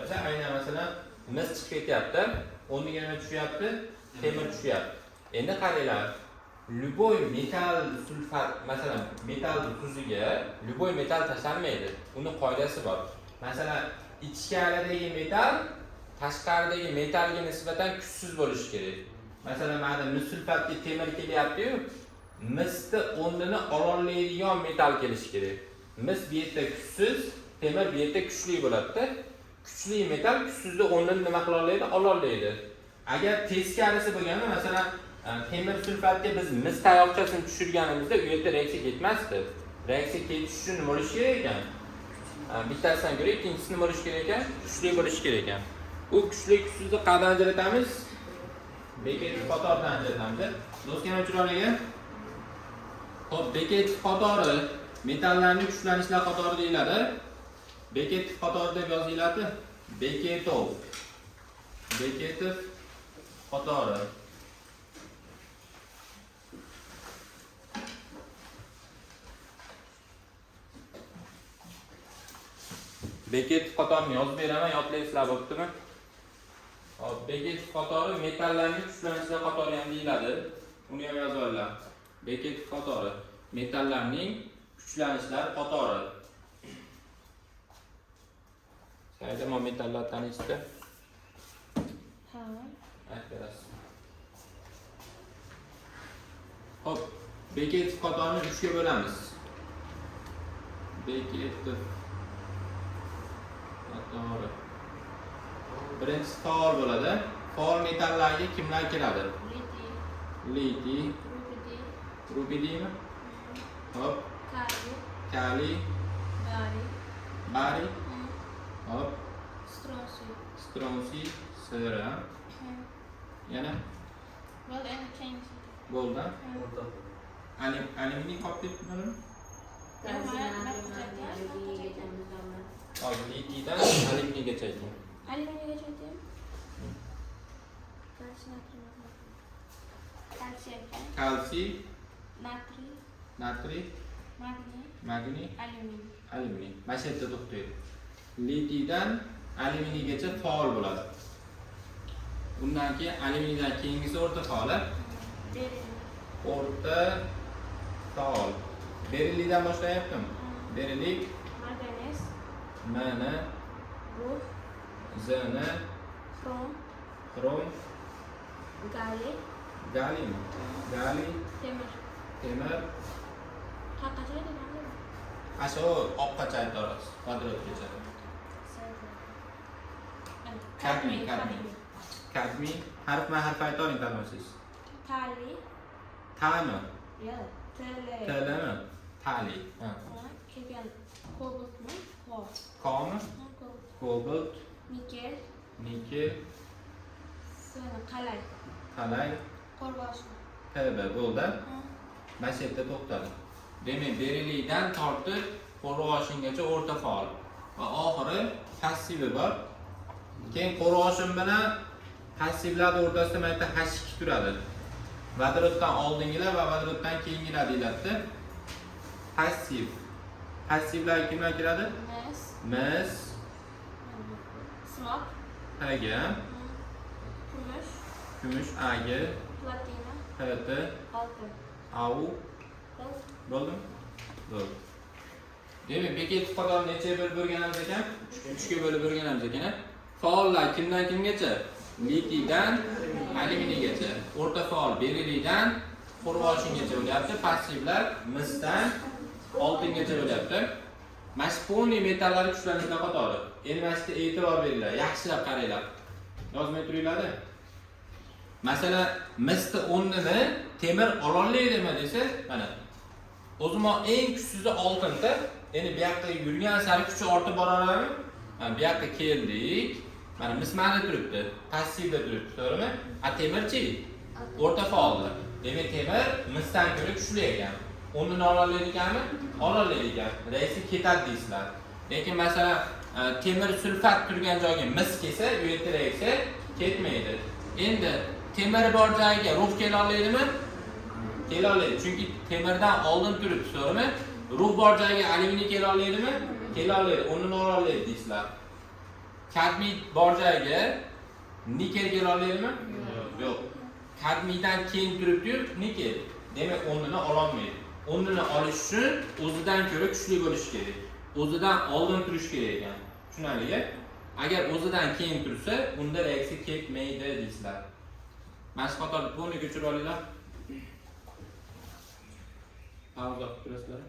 desa, aynan masalan mis chiqib ketyapti, o'rniga nima tushyapti? Temir tushyapti. Endi qaranglar, любой metal sulfat, masalan, metal tuziga любой metal tashlanmaydi. Uni qoidasi bor. Masalan, ichkaridagi metal tashqaridagi metalga nisbatan kuchsiz bo'lishi kerak. Masalan, mana mis sulfatga temir kelyapti-yu, misni o'rnini ololmaydigan metal kelishi kerak. Mis bu yerda kuchsiz, temir bu yerda kuchli bo'ladi-da. Kuchli metal kuchsizni o'rnini nima qila oladi? Ola oladi. Agar teskarisi bo'lganda, masalan, temir sulfatga biz mis tayoqchasini tushirganimizda u yerda reaksiya ketmasdi. Reaksiya ketish uchun nima bo'lishi kerak ekan? Bittasidan ko'ra ikkinchisi nima bo'lishi kerak ekan? Kuchli bo'lishi kerak ekan. U kuchli kuchsizni qayerdan ajratamiz? Bekativ qatordan ajratamiz. Do'stlar chiroyliga. Xo'p, bekativ qatori metallarning kuchlanishlar qatori deyiladi. Bekativ qatori deb yoziladi. Beketov. Bekativ qatori. Bekativ qatorini yozib beraman, yodlaysizlar bo'ptimi? Hop, bekativ qatori metallarning kuchlanishlar qatori ham deyiladi. Uni ham yozib olinglar. Bekativ qatori metallarning kuchlanishlar qatori. Sayda metallar tanisizda? Ha. Aytasiz. Hop, bekativ qatorini 3 ga bo'lamiz. Bekativ qatori. Birinchisi faol bo'ladi. Faol metallarga kimlar kiradi? Litiy, rubidiymi? Hop, kaliy, bariy, hop, stronsiy, sera. Yana bo'ldi. Alyuminiy qolib ketdimi? Hop, litiydan alyuminiygacha ayting. Alyuminiygacha ayting. Kalsiy, Natriy, natriy, magniy, alyuminiy. alyuminiy. Mana shu yerda to'xtaydi. Litiydan alyuminiygacha faol bo'ladi. Undan keyin alyuminiydan keyingisi o'rta faol. O'rta faol. Beriliydan boshlayaptimi? Berilik, Manganiz, Mn, rux, Zn, xrom, xrom, galiy, galiymi? Galiy, temir. temir, Qaqacha deganmi? asho oqqacha aytamiz. Vodorod Kadmiy, kadmiy. Harf aytoring tanosiz. Tali, Ta'mi? yo'q, tili. Tilimi? Tali. Ha. Kelgan kobaltmi? Komi? Kobalt, Nikel, nikel, qalay, qalay, qorboshmi? Tb bo'ldi. Mana shu yerda to'xtadi. Demak, beriliydan tortib qo'rg'oshingacha o'rta faol. Va oxiri passivi bor. Keyin qo'rg'oshin bilan passivlar o'rtasida mana yerda H2 turadi. Vodoroddan oldingilar va vodoroddan keyingilar deyiladi. Passiv. Passivlar kimlar kiradi? Mis, Smok, Hg, kumush, kumush, Ag, platina, Pt, oltin. Au. Bo'ldimi? Bo'ldi. Demak, bekativ qatori nechaga bo'lib o'rganamiz ekan? 3 ga bo'lib o'rganamiz ekan. Faollar kimdan kimgacha? Litiydan alyuminiygacha. O'rta faol beriliydan qo'rg'oshingacha bo'lyapti. Passivlar misdan oltingacha bo'lyapti. Mashqoniy metallar kuchlanishlar qatori. Endi mana shu e'tibor beringlar, yaxshilab qaranglar. Yozmay turinglar-da. Masalan, misni o'rnini temir ola oladimi desa, mana o'zimo eng kuchsizi oltinda. Endi bu yoqqa yurgan sari kuchi ortib boraveradi. Mana bu yoqqa keldik. Mana mis mana turibdi, passivda turibdi, to'g'rimi? A temirchi o'rta faolda. Demak, temir misdan ko'ra kuchli ekan. O'rnini ola oladi ekanmi? Ola oladi ekan. Reaksi ketadi deysizlar. Lekin masalan, temir sulfat turgan joyga mis kelsa, u yerda reaksiya ketmaydi. Endi temir bor joyga rux kela oladimi? Kela oladi. Chunki temirdan oldin turibdi, to'g'rimi? Rux bor joyga alyuminiy kela oladimi? Kela oladi. O'rnini ola oladi deysizlar. Kadmiy bor joyga nikel kela oladimi? Yo'q. Kadmiydan keyin turibdi nikel. Demak, o'rnini ololmaydi. O'rnini olish uchun o'zidan ko'ra kuchli bo'lishi kerak. O'zidan oldin turish kerak ekan. Tushunarli? Agar o'zidan keyin tursa, unda reaksiya ketmaydi deysizlar. Mashq qatorni ko'chirib olinglar. Pauza qilib turasizlar.